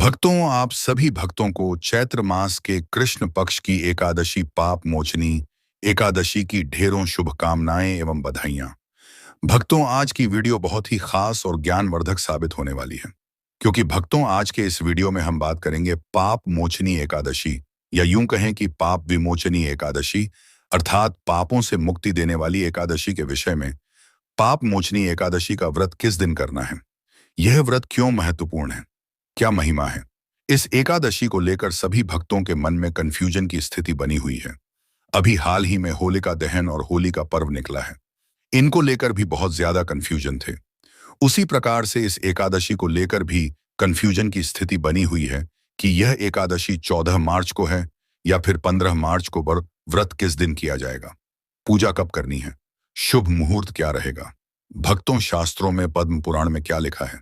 भक्तों, आप सभी भक्तों को चैत्र मास के कृष्ण पक्ष की एकादशी पाप मोचनी एकादशी की ढेरों शुभकामनाएं एवं बधाइयां। भक्तों, आज की वीडियो बहुत ही खास और ज्ञानवर्धक साबित होने वाली है, क्योंकि भक्तों आज के इस वीडियो में हम बात करेंगे पाप मोचनी एकादशी, या यूं कहें कि पाप विमोचनी एकादशी, अर्थात पापों से मुक्ति देने वाली एकादशी के विषय में। पाप मोचनी एकादशी का व्रत किस दिन करना है, यह व्रत क्यों महत्वपूर्ण है, क्या महिमा है। इस एकादशी को लेकर सभी भक्तों के मन में कंफ्यूजन की स्थिति बनी हुई है। अभी हाल ही में होलिका दहन और होली का पर्व निकला है, इनको लेकर भी बहुत ज्यादा कंफ्यूजन थे। उसी प्रकार से इस एकादशी को लेकर भी कंफ्यूजन की स्थिति बनी हुई है कि यह एकादशी 14 मार्च को है या फिर 15 मार्च को। व्रत किस दिन किया जाएगा, पूजा कब करनी है, शुभ मुहूर्त क्या रहेगा। भक्तों, शास्त्रों में पद्म पुराण में क्या लिखा है,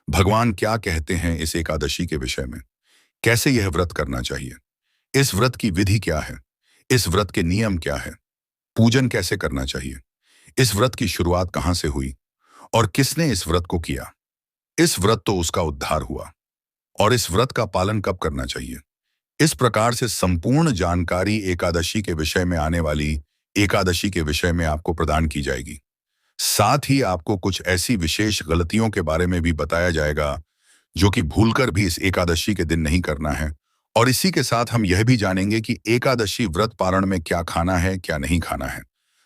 भगवान क्या कहते हैं इस एकादशी के विषय में, कैसे यह व्रत करना चाहिए, इस व्रत की विधि क्या है, इस व्रत के नियम क्या है, पूजन कैसे करना चाहिए, इस व्रत की शुरुआत कहां से हुई और किसने इस व्रत को किया, इस व्रत तो उसका उद्धार हुआ, और इस व्रत का पालन कब करना चाहिए। इस प्रकार से संपूर्ण जानकारी एकादशी के विषय में, आने वाली एकादशी के विषय में आपको प्रदान की जाएगी। साथ ही आपको कुछ ऐसी विशेष गलतियों के बारे में भी बताया जाएगा जो कि भूलकर भी इस एकादशी के दिन नहीं करना है। और इसी के साथ हम यह भी जानेंगे कि एकादशी व्रत पारण में क्या खाना है, क्या नहीं खाना है।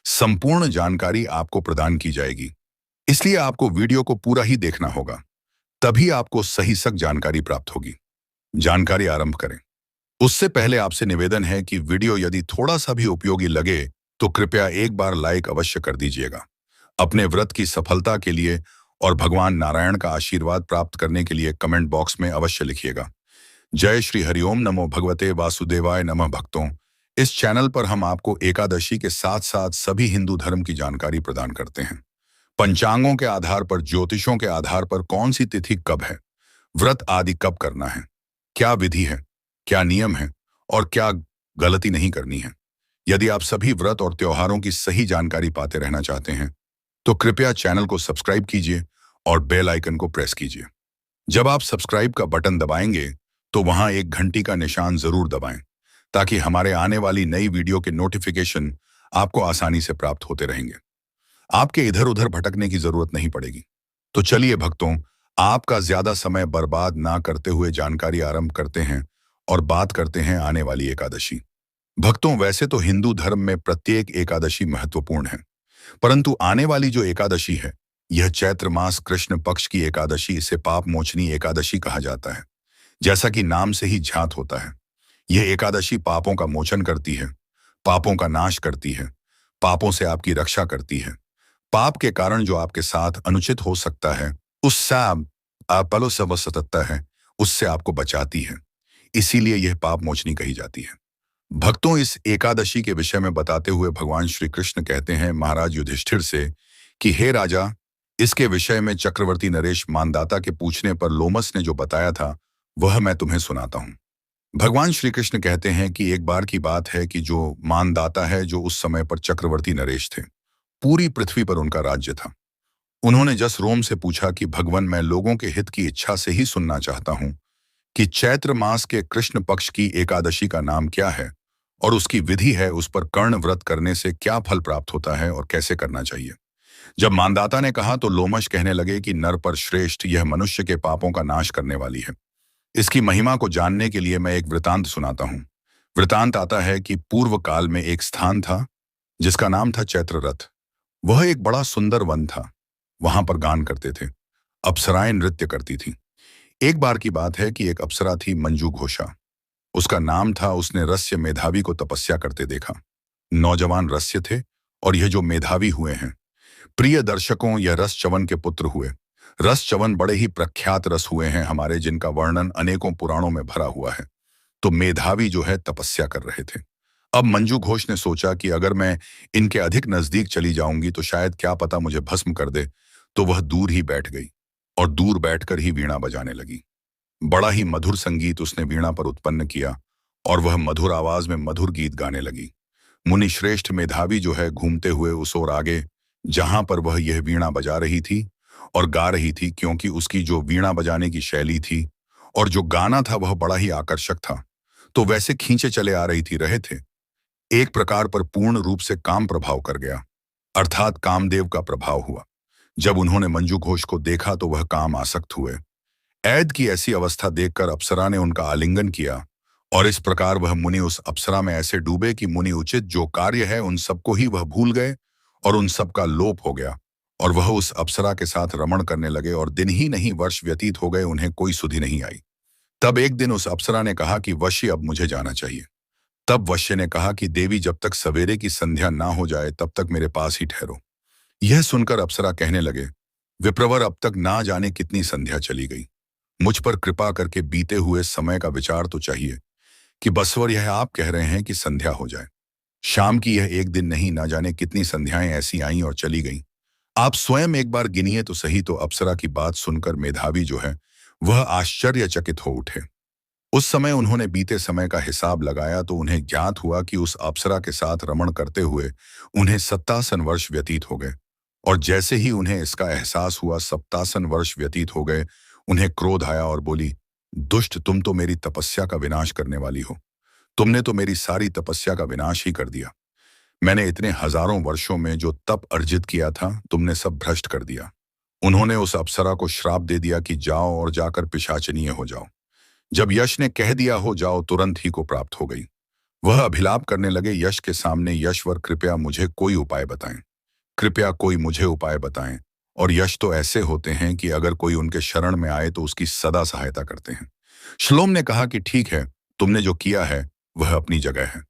संपूर्ण जानकारी आपको प्रदान की जाएगी, इसलिए आपको वीडियो को पूरा ही देखना होगा, तभी आपको सही सक जानकारी प्राप्त होगी। जानकारी आरंभ करें उससे पहले आपसे निवेदन है कि वीडियो यदि थोड़ा सा भी उपयोगी लगे तो कृपया एक बार लाइक अवश्य कर दीजिएगा। अपने व्रत की सफलता के लिए और भगवान नारायण का आशीर्वाद प्राप्त करने के लिए कमेंट बॉक्स में अवश्य लिखिएगा। जय श्री हरिओम, नमो भगवते वासुदेवाय नमः। भक्तों, इस चैनल पर हम आपको एकादशी के साथ साथ सभी हिंदू धर्म की जानकारी प्रदान करते हैं। पंचांगों के आधार पर, ज्योतिषों के आधार पर कौन सी तिथि कब है, व्रत आदि कब करना है, क्या विधि है, क्या नियम है और क्या गलती नहीं करनी है। यदि आप सभी व्रत और त्योहारों की सही जानकारी पाते रहना चाहते हैं तो कृपया चैनल को सब्सक्राइब कीजिए और बेल आइकन को प्रेस कीजिए। जब आप सब्सक्राइब का बटन दबाएंगे तो वहां एक घंटी का निशान जरूर दबाएं, ताकि हमारे आने वाली नई वीडियो के नोटिफिकेशन आपको आसानी से प्राप्त होते रहेंगे। आपके इधर उधर भटकने की जरूरत नहीं पड़ेगी। तो चलिए भक्तों, आपका ज्यादा समय बर्बाद ना करते हुए जानकारी आरंभ करते हैं और बात करते हैं आने वाली एकादशी। भक्तों, वैसे तो हिंदू धर्म में प्रत्येक एकादशी महत्वपूर्ण है, परंतु आने वाली जो एकादशी है, यह चैत्र मास कृष्ण पक्ष की एकादशी, इसे पाप मोचनी एकादशी कहा जाता है। जैसा कि नाम से ही ज्ञात होता है, यह एकादशी पापों का मोचन करती है, पापों का नाश करती है, पापों से आपकी रक्षा करती है। पाप के कारण जो आपके साथ अनुचित हो सकता है, उससे आप पलो सब सतता है, उससे आपको बचाती है। इसीलिए यह पाप मोचनी कही जाती है। भक्तों, इस एकादशी के विषय में बताते हुए भगवान श्री कृष्ण कहते हैं महाराज युधिष्ठिर से कि हे राजा, इसके विषय में चक्रवर्ती नरेश मानदाता के पूछने पर लोमस ने जो बताया था वह मैं तुम्हें सुनाता हूं। भगवान श्री कृष्ण कहते हैं कि एक बार की बात है कि जो मानदाता है, जो उस समय पर चक्रवर्ती नरेश थे, पूरी पृथ्वी पर उनका राज्य था। उन्होंने जस रोम से पूछा कि भगवान, मैं लोगों के हित की इच्छा से ही सुनना चाहता हूं कि चैत्र मास के कृष्ण पक्ष की एकादशी का नाम क्या है और उसकी विधि है, उस पर कर्ण व्रत करने से क्या फल प्राप्त होता है और कैसे करना चाहिए। जब मानदाता ने कहा तो लोमश कहने लगे कि नर पर श्रेष्ठ, यह मनुष्य के पापों का नाश करने वाली है। इसकी महिमा को जानने के लिए मैं एक वृतांत सुनाता हूं। वृतांत आता है कि पूर्व काल में एक स्थान था जिसका नाम था चैत्ररथ। वह एक बड़ा सुंदर वन था। वहां पर गान करते थे, अप्सराएं नृत्य करती थी। एक बार की बात है कि एक अप्सरा थी, मंजू घोषा उसका नाम था। उसने रस्य मेधावी को तपस्या करते देखा। नौजवान रस्य थे और यह जो मेधावी हुए हैं, प्रिय दर्शकों, यह रसचवन के पुत्र हुए। रसचवन बड़े ही प्रख्यात रस हुए हैं हमारे, जिनका वर्णन अनेकों पुराणों में भरा हुआ है। तो मेधावी जो है तपस्या कर रहे थे। अब मंजू घोष ने सोचा कि अगर मैं इनके अधिक नजदीक चली जाऊंगी तो शायद क्या पता मुझे भस्म कर दे। तो वह दूर ही बैठ गई और दूर बैठकर ही वीणा बजाने लगी। बड़ा ही मधुर संगीत उसने वीणा पर उत्पन्न किया और वह मधुर आवाज में मधुर गीत गाने लगी। मुनि श्रेष्ठ मेधावी जो है घूमते हुए उस ओर आगे, जहां पर वह यह वीणा बजा रही थी और गा रही थी, क्योंकि उसकी जो वीणा बजाने की शैली थी और जो गाना था वह बड़ा ही आकर्षक था। तो वैसे खींचे चले आ रहे थे। एक प्रकार पर पूर्ण रूप से काम प्रभाव कर गया, अर्थात कामदेव का प्रभाव हुआ। जब उन्होंने मंजू घोष को देखा तो वह काम आसक्त हुए। ऐद की ऐसी अवस्था देखकर अप्सरा ने उनका आलिंगन किया, और इस प्रकार वह मुनि उस अप्सरा में ऐसे डूबे कि मुनि उचित जो कार्य है उन सबको ही वह भूल गए, और उन सबका लोप हो गया, और वह उस अप्सरा के साथ रमण करने लगे, और दिन ही नहीं वर्ष व्यतीत हो गए, उन्हें कोई सुधि नहीं आई। तब एक दिन उस अप्सरा ने कहा कि वश्य, अब मुझे जाना चाहिए। तब वश्य ने कहा कि देवी, जब तक सवेरे की संध्या ना हो जाए तब तक मेरे पास ही ठहरो। यह सुनकर अप्सरा कहने लगे, विप्रवर, अब तक ना जाने कितनी संध्या चली गई। मुझ पर कृपा करके बीते हुए समय का विचार तो चाहिए कि बसवर, यह आप कह रहे हैं कि संध्या हो जाए। शाम की यह एक दिन नहीं, ना जाने कितनी संध्याएं ऐसी आईं और चली गईं। आप स्वयं एक बार गिनिए तो सही। तो अप्सरा की बात सुनकर मेधावी जो है वह आश्चर्यचकित हो उठे। उस समय उन्होंने बीते समय का हिसाब लगाया तो उन्हें ज्ञात हुआ कि उस अप्सरा के साथ रमण करते हुए उन्हें 57 वर्ष व्यतीत हो गए। और जैसे ही उन्हें इसका एहसास हुआ 57 वर्ष व्यतीत हो गए, उन्हें क्रोध आया और बोली, दुष्ट, तुम तो मेरी तपस्या का विनाश करने वाली हो। तुमने तो मेरी सारी तपस्या का विनाश ही कर दिया। मैंने इतने हजारों वर्षों में जो तप अर्जित किया था, तुमने सब भ्रष्ट कर दिया। उन्होंने उस अप्सरा को श्राप दे दिया कि जाओ और जाकर पिशाचनीय हो जाओ। जब यश ने कह दिया हो जाओ, तुरंत ही को प्राप्त हो गई। वह अभिलाप करने लगे यश के सामने, यशवर, कृपया मुझे कोई उपाय बताएं, कृपया कोई मुझे उपाय बताएं। और यश तो ऐसे होते हैं कि अगर कोई उनके शरण में आए तो उसकी सदा सहायता करते हैं। श्लोम ने कहा कि ठीक है, तुमने जो किया है वह अपनी जगह है,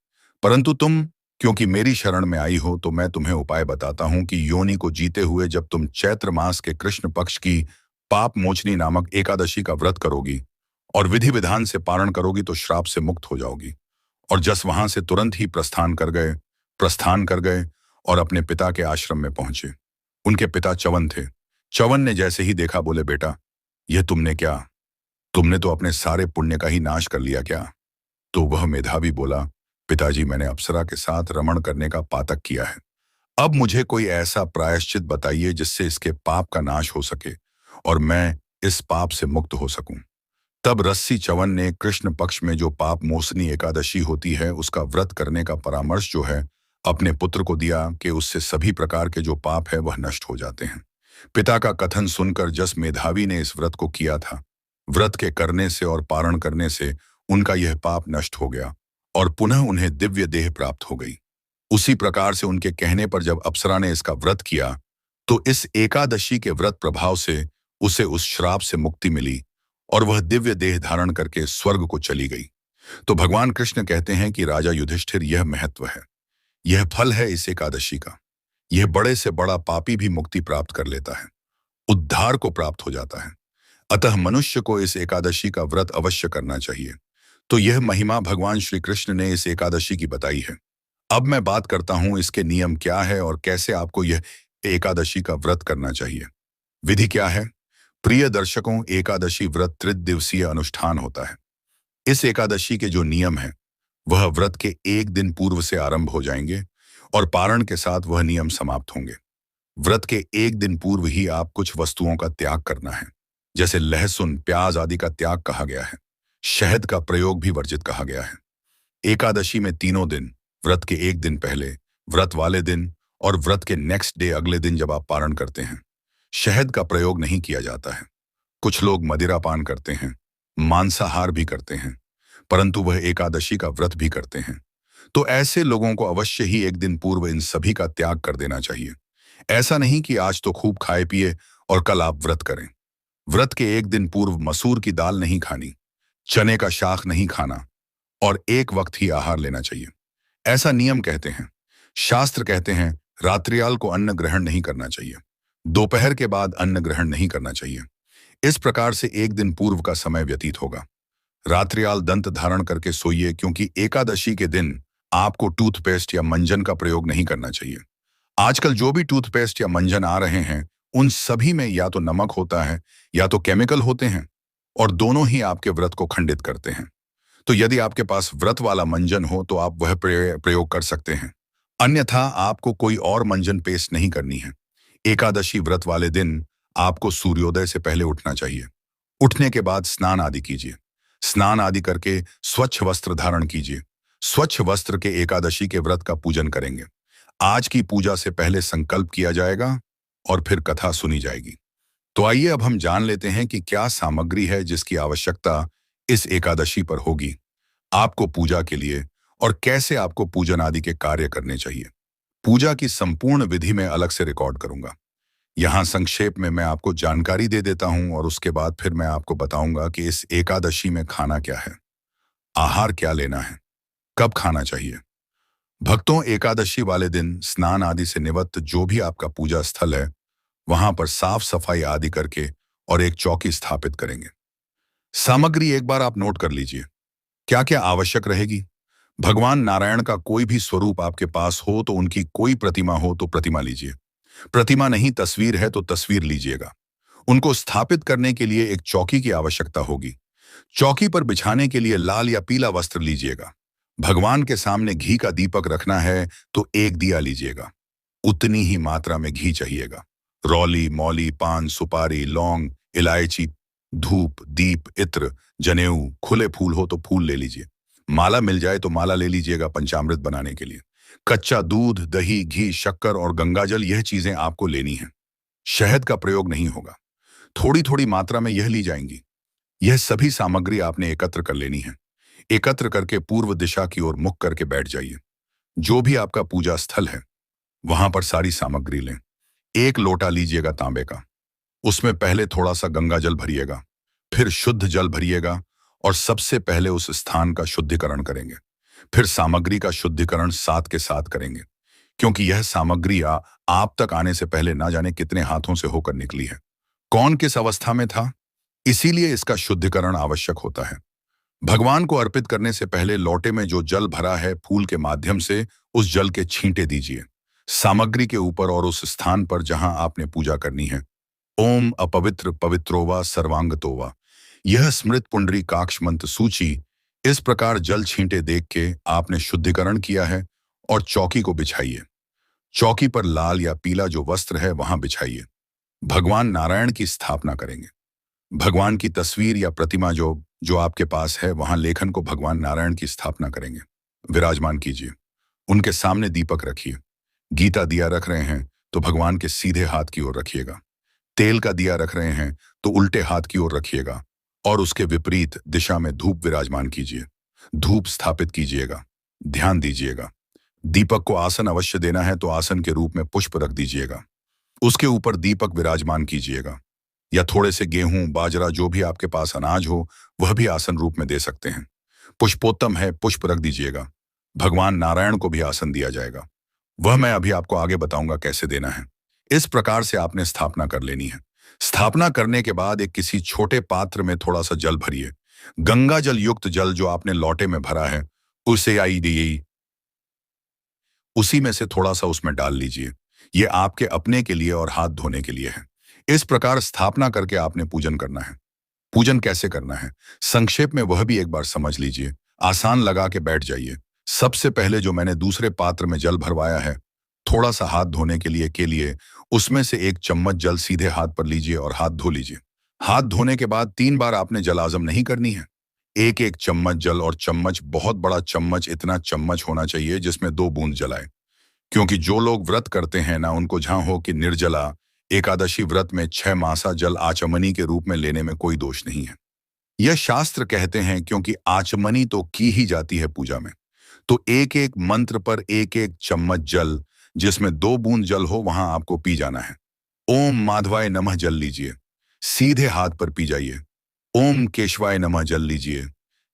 परंतु तुम क्योंकि मेरी शरण में आई हो तो मैं तुम्हें उपाय बताता हूं कि योनि को जीते हुए जब तुम चैत्र मास के कृष्ण पक्ष की पाप मोचनी नामक एकादशी का व्रत करोगी और विधि विधान से पारण करोगी तो श्राप से मुक्त हो जाओगी। और जस वहां से तुरंत ही प्रस्थान कर गए और अपने पिता के आश्रम में पहुंचे। उनके पिता च्यवन थे। च्यवन ने जैसे ही देखा बोले, बेटा, यह तुमने क्या? तुमने तो अपने सारे पुण्य का ही नाश कर लिया क्या? तो वह मेधावी बोला, पिताजी, मैंने अप्सरा के साथ रमण करने का पातक किया है। अब मुझे कोई ऐसा प्रायश्चित बताइए जिससे इसके पाप का नाश हो सके और मैं इस पाप से मुक्त हो सकूं। तब रस्सी च्यवन ने कृष्ण पक्ष में जो पाप मोसनी एकादशी होती है उसका व्रत करने का परामर्श जो है अपने पुत्र को दिया कि उससे सभी प्रकार के जो पाप है वह नष्ट हो जाते हैं। पिता का कथन सुनकर जस मेधावी ने इस व्रत को किया था, व्रत के करने से और पारण करने से उनका यह पाप नष्ट हो गया और पुनः उन्हें दिव्य देह प्राप्त हो गई। उसी प्रकार से उनके कहने पर जब अप्सरा ने इसका व्रत किया तो इस एकादशी के व्रत प्रभाव से उसे उस श्राप से मुक्ति मिली और वह दिव्य देह धारण करके स्वर्ग को चली गई। तो भगवान कृष्ण कहते हैं कि राजा युधिष्ठिर, यह महत्व है, यह फल है इस एकादशी का। यह बड़े से बड़ा पापी भी मुक्ति प्राप्त कर लेता है, उद्धार को प्राप्त हो जाता है। अतः मनुष्य को इस एकादशी का व्रत अवश्य करना चाहिए। तो यह महिमा भगवान श्री कृष्ण ने इस एकादशी की बताई है। अब मैं बात करता हूं इसके नियम क्या है और कैसे आपको यह एकादशी का व्रत करना चाहिए। विधि क्या है? प्रिय दर्शकों, एकादशी व्रत त्रिदिवसीय अनुष्ठान होता है। इस एकादशी के जो नियम हैं वह व्रत के एक दिन पूर्व से आरंभ हो जाएंगे और पारण के साथ वह नियम समाप्त होंगे। व्रत के एक दिन पूर्व ही आप कुछ वस्तुओं का त्याग करना है, जैसे लहसुन, प्याज आदि का त्याग कहा गया है। शहद का प्रयोग भी वर्जित कहा गया है। एकादशी में तीनों दिन, व्रत के एक दिन पहले, व्रत वाले दिन और व्रत के नेक्स्ट डे अगले दिन जब आप पारण करते हैं, शहद का प्रयोग नहीं किया जाता है। कुछ लोग मदिरा पान करते हैं, मांसाहार भी करते हैं, परंतु वह एकादशी का व्रत भी करते हैं। तो ऐसे लोगों को अवश्य ही एक दिन पूर्व इन सभी का त्याग कर देना चाहिए। ऐसा नहीं कि आज तो खूब खाए पिए और कल आप व्रत करें। व्रत के एक दिन पूर्व मसूर की दाल नहीं खानी, चने का शाक नहीं खाना और एक वक्त ही आहार लेना चाहिए, ऐसा नियम कहते हैं। शास्त्र कहते हैं रात्रियाल को अन्न ग्रहण नहीं करना चाहिए, दोपहर के बाद अन्न ग्रहण नहीं करना चाहिए। इस प्रकार से एक दिन पूर्व का समय व्यतीत होगा। रात्रियाल दंत धारण करके सोइए, क्योंकि एकादशी के दिन आपको टूथपेस्ट या मंजन का प्रयोग नहीं करना चाहिए। आजकल जो भी टूथपेस्ट या मंजन आ रहे हैं उन सभी में या तो नमक होता है या तो केमिकल होते हैं और दोनों ही आपके व्रत को खंडित करते हैं। तो यदि आपके पास व्रत वाला मंजन हो तो आप वह प्रयोग कर सकते हैं, अन्यथा आपको कोई और मंजन पेस्ट नहीं करनी है। एकादशी व्रत वाले दिन आपको सूर्योदय से पहले उठना चाहिए उठने के बाद स्नान आदि कीजिए। स्नान आदि करके स्वच्छ वस्त्र धारण कीजिए। स्वच्छ वस्त्र के एकादशी के व्रत का पूजन करेंगे। आज की पूजा से पहले संकल्प किया जाएगा और फिर कथा सुनी जाएगी। तो आइए अब हम जान लेते हैं कि क्या सामग्री है जिसकी आवश्यकता इस एकादशी पर होगी आपको पूजा के लिए, और कैसे आपको पूजन आदि के कार्य करने चाहिए। पूजा की संपूर्ण विधि में अलग से रिकॉर्ड करूंगा। यहाँ संक्षेप में मैं आपको जानकारी दे देता हूं और उसके बाद फिर मैं आपको बताऊंगा कि इस एकादशी में खाना क्या है, आहार क्या लेना है, कब खाना चाहिए। भक्तों, एकादशी वाले दिन स्नान आदि से निवृत्त जो भी आपका पूजा स्थल है वहां पर साफ सफाई आदि करके और एक चौकी स्थापित करेंगे। सामग्री एक बार आप नोट कर लीजिए, क्या क्या आवश्यक रहेगी। भगवान नारायण का कोई भी स्वरूप आपके पास हो तो उनकी कोई प्रतिमा हो तो प्रतिमा लीजिए। प्रतिमा नहीं, तस्वीर है तो तस्वीर लीजिएगा। उनको स्थापित करने के लिए एक चौकी की आवश्यकता होगी। चौकी पर बिछाने के लिए लाल या पीला वस्त्र लीजिएगा। भगवान के सामने घी का दीपक रखना है तो एक दिया लीजिएगा। उतनी ही मात्रा में घी चाहिएगा। रौली, मौली, पान, सुपारी, लौंग, इलायची, धूप, दीप, इत्र, जनेऊ, खुले फूल हो तो फूल ले लीजिए। माला मिल जाए तो माला ले लीजिएगा पंचामृत बनाने के लिए। कच्चा दूध, दही, घी, शक्कर और गंगाजल, यह चीजें आपको लेनी है। शहद का प्रयोग नहीं होगा। थोड़ी थोड़ी मात्रा में यह ली जाएंगी। यह सभी सामग्री आपने एकत्र कर लेनी है। एकत्र करके पूर्व दिशा की ओर मुख करके बैठ जाइए। जो भी आपका पूजा स्थल है वहां पर सारी सामग्री लें। एक लोटा लीजिएगा तांबे का। उसमें पहले थोड़ा सा गंगा जल भरिएगा, फिर शुद्ध जल भरिएगा और सबसे पहले उस स्थान का शुद्धिकरण करेंगे। फिर सामग्री का शुद्धिकरण साथ के साथ करेंगे, क्योंकि यह सामग्री आप तक आने से पहले ना जाने कितने हाथों से होकर निकली है, कौन किस अवस्था में था, इसीलिए इसका शुद्धिकरण आवश्यक होता है। भगवान को अर्पित करने से पहले लोटे में जो जल भरा है फूल के माध्यम से उस जल के छींटे दीजिए सामग्री के ऊपर और उस स्थान पर जहां आपने पूजा करनी है। ओम अपवित्र पवित्रोवा सर्वांगतोवा, यह स्मृत पुंडरी काक्ष मंत्र सूची। इस प्रकार जल छींटे देख के आपने शुद्धिकरण किया है और चौकी को बिछाइए। चौकी पर लाल या पीला जो वस्त्र है वहां बिछाइए। भगवान नारायण की स्थापना करेंगे। भगवान की तस्वीर या प्रतिमा जो जो आपके पास है वहां लेखन को भगवान नारायण की स्थापना करेंगे, विराजमान कीजिए। उनके सामने दीपक रखिए। गीता दिया रख रहे हैं तो भगवान के सीधे हाथ की ओर रखिएगा। तेल का दिया रख रहे हैं तो उल्टे हाथ की ओर रखिएगा और उसके विपरीत दिशा में धूप विराजमान कीजिए। धूप स्थापित कीजिएगा। ध्यान दीजिएगा। दीपक को आसन अवश्य देना है तो आसन के रूप में पुष्प रख दीजिएगा। उसके ऊपर दीपक विराजमान कीजिएगा, या थोड़े से गेहूं, बाजरा, जो भी आपके पास अनाज हो वह भी आसन रूप में दे सकते हैं। पुष्पोत्तम है, पुष्प रख दीजिएगा। भगवान नारायण को भी आसन दिया जाएगा। वह मैं अभी आपको आगे बताऊंगा कैसे देना है। इस प्रकार से आपने स्थापना कर लेनी है। स्थापना करने के बाद एक किसी छोटे पात्र में थोड़ा सा जल भरिए। गंगा जल युक्त जल जो आपने लोटे में भरा है उसे उसी में से थोड़ा सा उसमें डाल लीजिए। ये आपके अपने के लिए और हाथ धोने के लिए है। इस प्रकार स्थापना करके आपने पूजन करना है। पूजन कैसे करना है संक्षेप में वह भी एक बार समझ लीजिए। आसान लगा के बैठ जाइए। सबसे पहले जो मैंने दूसरे पात्र में जल भरवाया है, थोड़ा सा हाथ धोने के लिए उसमें से एक चम्मच जल सीधे हाथ पर लीजिए और हाथ धो लीजिए। हाथ धोने के बाद 3 बार आपने जल आजम नहीं करनी है। एक एक चम्मच जल, और चम्मच बहुत बड़ा चम्मच, इतना चम्मच होना चाहिए जिसमें 2 बूंद जल आए। क्योंकि जो लोग व्रत करते हैं ना, उनको जहां हो कि निर्जला एकादशी व्रत में 6 मासा जल आचमनी के रूप में लेने में कोई दोष नहीं है। यह शास्त्र कहते हैं, क्योंकि आचमनी तो की ही जाती है पूजा में। तो एक एक मंत्र पर एक एक चम्मच जल, जिसमें 2 बूंद जल हो, वहां आपको पी जाना है। ओम माधवाय नमः जल लीजिए, सीधे हाथ पर पी जाइए। ओम केशवाय नमः जल लीजिए,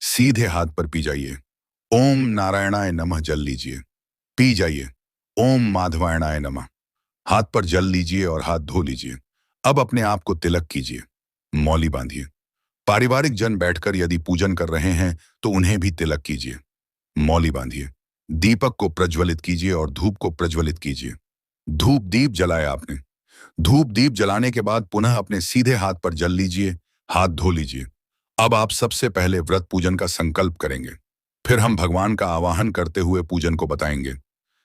सीधे हाथ पर पी जाइए। ओम नारायणाय नमः जल लीजिए, पी जाइए। ओम माधवायणाय नमः, हाथ पर जल लीजिए और हाथ धो लीजिए। अब अपने आप को तिलक कीजिए, मौली बांधिए। पारिवारिक जन बैठकर यदि पूजन कर रहे हैं तो उन्हें भी तिलक कीजिए, मौली बांधिए। दीपक को प्रज्वलित कीजिए और धूप को प्रज्वलित कीजिए। धूप दीप जलाया आपने। धूप दीप जलाने के बाद पुनः अपने सीधे हाथ पर जल लीजिए, हाथ धो लीजिए। अब आप सबसे पहले व्रत पूजन का संकल्प करेंगे। फिर हम भगवान का आवाहन करते हुए पूजन को बताएंगे।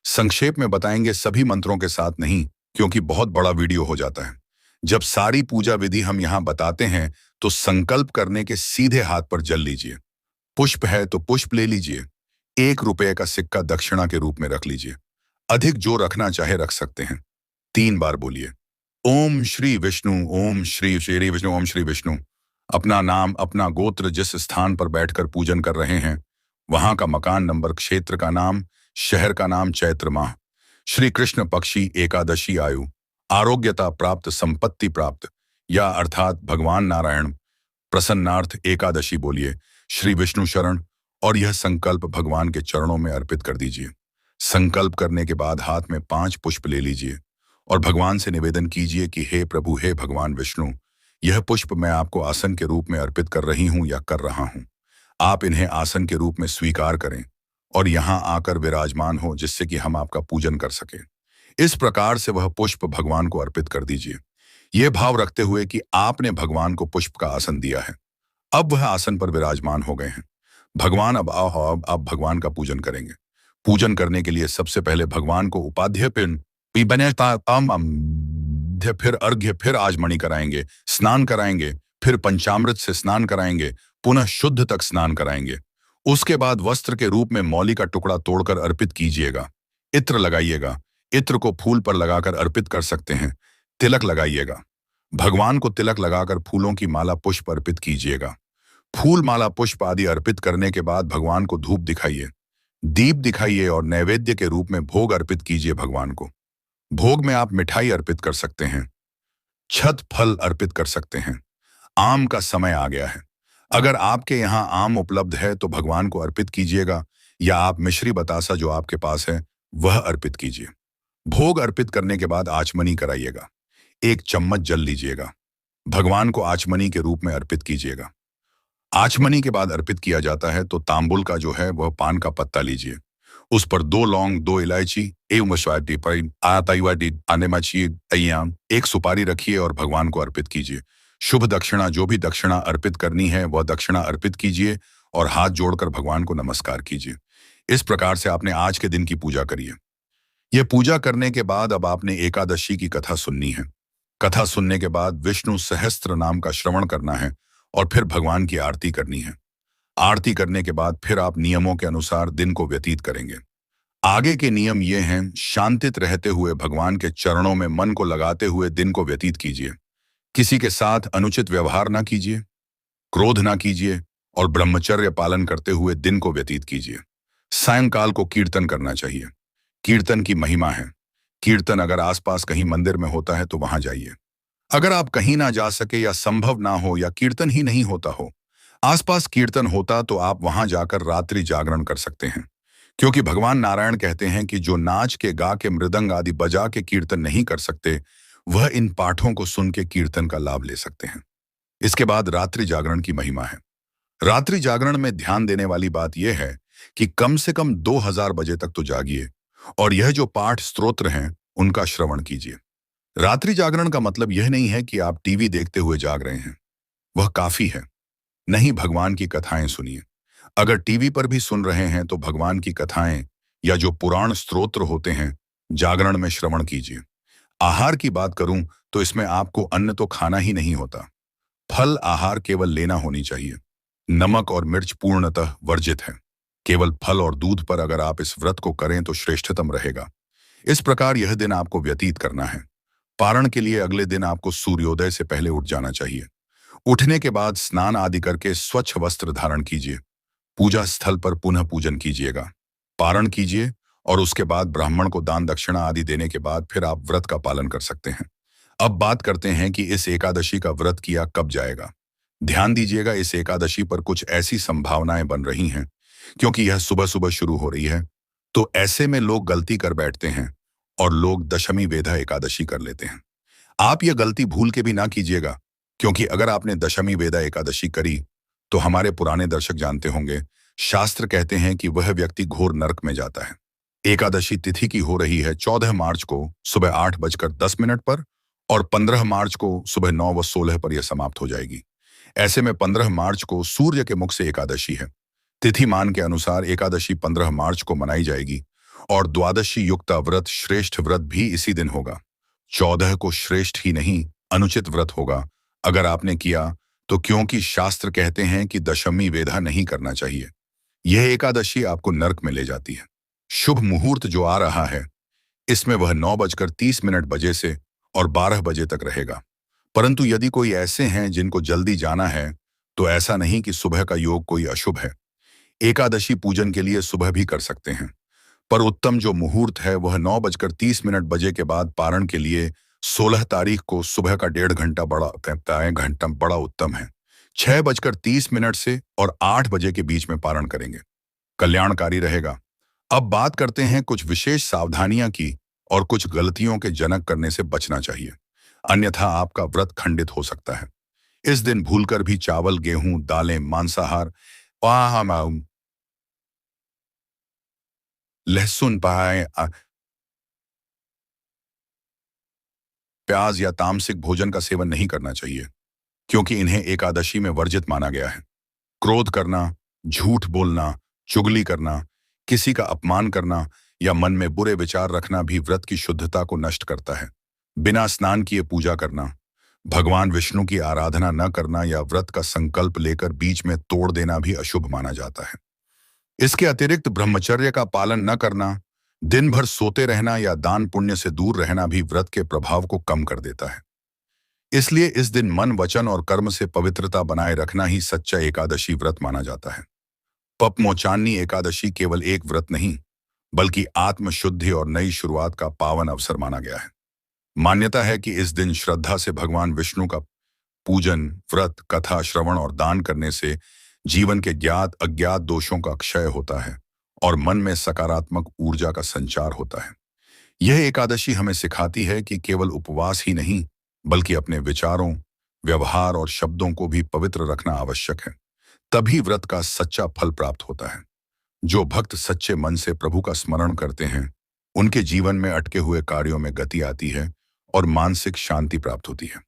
संक्षेप में बताएंगे, सभी मंत्रों के साथ नहीं, क्योंकि बहुत बड़ा वीडियो हो जाता है। जब सारी पूजा विधि हम यहाँ बताते हैं तो संकल्प करने के सीधे हाथ पर जल लीजिए। पुष्प है तो पुष्प ले लीजिए। 1 रुपये का सिक्का दक्षिणा के रूप में रख लीजिए। अधिक जो रखना चाहे रख सकते हैं। 3 बार बोलिए, ओम श्री विष्णु, ओम श्री श्री विष्णु, ओम श्री विष्णु। अपना नाम, अपना गोत्र, जिस स्थान पर बैठकर पूजन कर रहे हैं वहां का मकान नंबर, क्षेत्र का नाम, शहर का नाम, चैत्र माह, श्री कृष्ण पक्षी, एकादशी, आयु, आरोग्यता प्राप्त, संपत्ति प्राप्त, या अर्थात भगवान नारायण प्रसन्नार्थ एकादशी बोलिए, श्री विष्णु शरण, और यह संकल्प भगवान के चरणों में अर्पित कर दीजिए। संकल्प करने के बाद हाथ में 5 पुष्प ले लीजिए और भगवान से निवेदन कीजिए कि हे प्रभु, हे भगवान विष्णु, यह पुष्प मैं आपको आसन के रूप में अर्पित कर रही हूं या कर रहा हूं। आप इन्हें आसन के रूप में स्वीकार करें और यहां आकर विराजमान हो, जिससे कि हम आपका पूजन कर सकें। इस प्रकार से वह पुष्प भगवान को अर्पित कर दीजिए, यह भाव रखते हुए कि आपने भगवान को पुष्प का आसन दिया है। अब वह आसन पर विराजमान हो गए हैं। भगवान अब आप भगवान का पूजन करेंगे। पूजन करने के लिए सबसे पहले भगवान को उपाध्य पिंड, फिर अर्घ्य, फिर आजमनी कराएंगे, स्नान कराएंगे, फिर पंचामृत से स्नान कराएंगे, पुनः शुद्ध तक स्नान कराएंगे। उसके बाद वस्त्र के रूप में मौली का टुकड़ा तोड़कर अर्पित कीजिएगा। इत्र लगाइएगा। इत्र को फूल पर लगाकर अर्पित कर सकते हैं। तिलक लगाइएगा। भगवान को तिलक लगाकर फूलों की माला पुष्प अर्पित कीजिएगा। फूल, माला, पुष्प आदि अर्पित करने के बाद भगवान को धूप दिखाइए, दीप दिखाइए और नैवेद्य के रूप में भोग अर्पित कीजिए भगवान को। भोग में आप मिठाई अर्पित कर सकते हैं, छत फल अर्पित कर सकते हैं। आम का समय आ गया है। अगर आपके यहाँ आम उपलब्ध है तो भगवान को अर्पित कीजिएगा, या आप मिश्री बतासा जो आपके पास है वह अर्पित कीजिए। भोग अर्पित करने के बाद आचमनी कराइएगा। 1 चम्मच जल लीजिएगा। भगवान को आचमनी के रूप में अर्पित कीजिएगा। आचमनी के बाद अर्पित किया जाता है तो तांबुल का जो है वह पान का पत्ता लीजिए, उस पर 2 लौंग, 2 इलायची, 1 सुपारी रखिए और भगवान को अर्पित कीजिए। शुभ दक्षिणा, जो भी दक्षिणा अर्पित करनी है वह दक्षिणा अर्पित कीजिए और हाथ जोड़कर भगवान को नमस्कार कीजिए। इस प्रकार से आपने आज के दिन की पूजा करिए। यह पूजा करने के बाद अब आपने एकादशी की कथा सुननी है। कथा सुनने के बाद विष्णु सहस्त्र नाम का श्रवण करना है और फिर भगवान की आरती करनी है। आरती करने के बाद फिर आप नियमों के अनुसार दिन को व्यतीत करेंगे। आगे के नियम ये हैं, शांतित रहते हुए भगवान के चरणों में मन को लगाते हुए दिन को व्यतीत कीजिए। किसी के साथ अनुचित व्यवहार ना कीजिए, क्रोध ना कीजिए और ब्रह्मचर्य पालन करते हुए दिन को व्यतीत कीजिए। सायंकाल को कीर्तन करना चाहिए। कीर्तन की महिमा है। कीर्तन अगर आसपास कहीं मंदिर में होता है तो वहां जाइए। अगर आप कहीं ना जा सके या संभव ना हो या कीर्तन ही नहीं होता हो, आसपास कीर्तन होता तो आप वहां जाकर रात्रि जागरण कर सकते हैं, क्योंकि भगवान नारायण कहते हैं कि जो नाच के, गा के, मृदंग आदि बजा के कीर्तन नहीं कर सकते वह इन पाठों को सुन के कीर्तन का लाभ ले सकते हैं। इसके बाद रात्रि जागरण की महिमा है। रात्रि जागरण में ध्यान देने वाली बात यह है कि कम से कम 2000 बजे तक तो जागिए और यह जो पाठ स्तोत्र हैं उनका श्रवण कीजिए। रात्रि जागरण का मतलब यह नहीं है कि आप टीवी देखते हुए जाग रहे हैं, वह काफी है। नहीं, भगवान की कथाएं सुनिए। अगर टीवी पर भी सुन रहे हैं तो भगवान की कथाएं या जो पुराण स्तोत्र होते हैं जागरण में श्रवण कीजिए। आहार की बात करूं तो इसमें आपको अन्न तो खाना ही नहीं होता, फल आहार केवल लेना होनी चाहिए। नमक और मिर्च पूर्णतः वर्जित है। केवल फल और दूध पर अगर आप इस व्रत को करें तो श्रेष्ठतम रहेगा। इस प्रकार यह दिन आपको व्यतीत करना है। पारण के लिए अगले दिन आपको सूर्योदय से पहले उठ जाना चाहिए। उठने के बाद स्नान आदि करके स्वच्छ वस्त्र धारण कीजिए। पूजा स्थल पर पुनः पूजन कीजिएगा, पारण कीजिए और उसके बाद ब्राह्मण को दान दक्षिणा आदि देने के बाद फिर आप व्रत का पालन कर सकते हैं। अब बात करते हैं कि इस एकादशी का व्रत किया कब जाएगा। ध्यान दीजिएगा, इस एकादशी पर कुछ ऐसी संभावनाएं बन रही हैं, क्योंकि यह सुबह सुबह शुरू हो रही है तो ऐसे में लोग गलती कर बैठते हैं और लोग दशमी वेधा एकादशी कर लेते हैं। आप यह गलती भूल के भी ना कीजिएगा, क्योंकि अगर आपने दशमी वेदा एकादशी करी तो हमारे पुराने दर्शक जानते होंगे, शास्त्र कहते हैं कि वह व्यक्ति घोर नरक में जाता है। एकादशी तिथि की हो रही है 14 मार्च को सुबह 8:10 पर और 15 मार्च को सुबह 9:16 पर यह समाप्त हो जाएगी। ऐसे में 15 मार्च को सूर्य के मुख से एकादशी है। तिथि मान के अनुसार एकादशी 15 मार्च को मनाई जाएगी और द्वादशी युक्ता व्रत, श्रेष्ठ व्रत भी इसी दिन होगा। 14 को श्रेष्ठ ही नहीं, अनुचित व्रत होगा। अगर आपने किया तो क्योंकि शास्त्र कहते हैं कि दशमी वेधा नहीं करना चाहिए, यह एकादशी आपको नरक में ले जाती है। शुभ मुहूर्त जो आ रहा है, इसमें वह 9:30 बजे से और 12 बजे तक रहेगा। परंतु यदि कोई ऐसे हैं जिनको जल्दी जाना है, तो ऐसा नहीं कि सुबह का योग कोई अशुभ है। एकादशी पूजन के लिए सुबह भी कर सकते हैं, पर उत्तम जो मुहूर्त है वह 9:30 बजे के बाद पारण के लिए 16 तारीख को सुबह का 1.5 घंटा बड़ा उत्तम है। 6:30 से और 8 बजे के बीच में पारण करेंगे, कल्याणकारी रहेगा। अब बात करते हैं कुछ विशेष सावधानियां की और कुछ गलतियों के जनक करने से बचना चाहिए, अन्यथा आपका व्रत खंडित हो सकता है। इस दिन भूलकर भी चावल, गेहूं, दालें, मांसाहार, लहसुन, प्याज या तामसिक भोजन का सेवन नहीं करना चाहिए, क्योंकि इन्हें एकादशी में वर्जित माना गया है। क्रोध करना, झूठ बोलना, चुगली करना, किसी का अपमान करना या मन में बुरे विचार रखना भी व्रत की शुद्धता को नष्ट करता है। बिना स्नान किए पूजा करना, भगवान विष्णु की आराधना न करना या व्रत का संकल्प लेकर बीच में तोड़ देना भी अशुभ माना जाता है। इसके अतिरिक्त ब्रह्मचर्य का पालन न करना, दिन भर सोते रहना या दान पुण्य से दूर रहना भी व्रत के प्रभाव को कम कर देता है। इसलिए इस दिन मन, वचन और कर्म से पवित्रता बनाए रखना ही सच्चा एकादशी व्रत माना जाता है। पपमोचानी एकादशी केवल एक व्रत नहीं, बल्कि आत्मशुद्धि और नई शुरुआत का पावन अवसर माना गया है। मान्यता है कि इस दिन श्रद्धा से भगवान विष्णु का पूजन, व्रत, कथा श्रवण और दान करने से जीवन के ज्ञात अज्ञात दोषों का क्षय होता है और मन में सकारात्मक ऊर्जा का संचार होता है। यह एकादशी हमें सिखाती है कि केवल उपवास ही नहीं, बल्कि अपने विचारों, व्यवहार और शब्दों को भी पवित्र रखना आवश्यक है। तभी व्रत का सच्चा फल प्राप्त होता है। जो भक्त सच्चे मन से प्रभु का स्मरण करते हैं, उनके जीवन में अटके हुए कार्यों में गति आती है और मानसिक शांति प्राप्त होती है।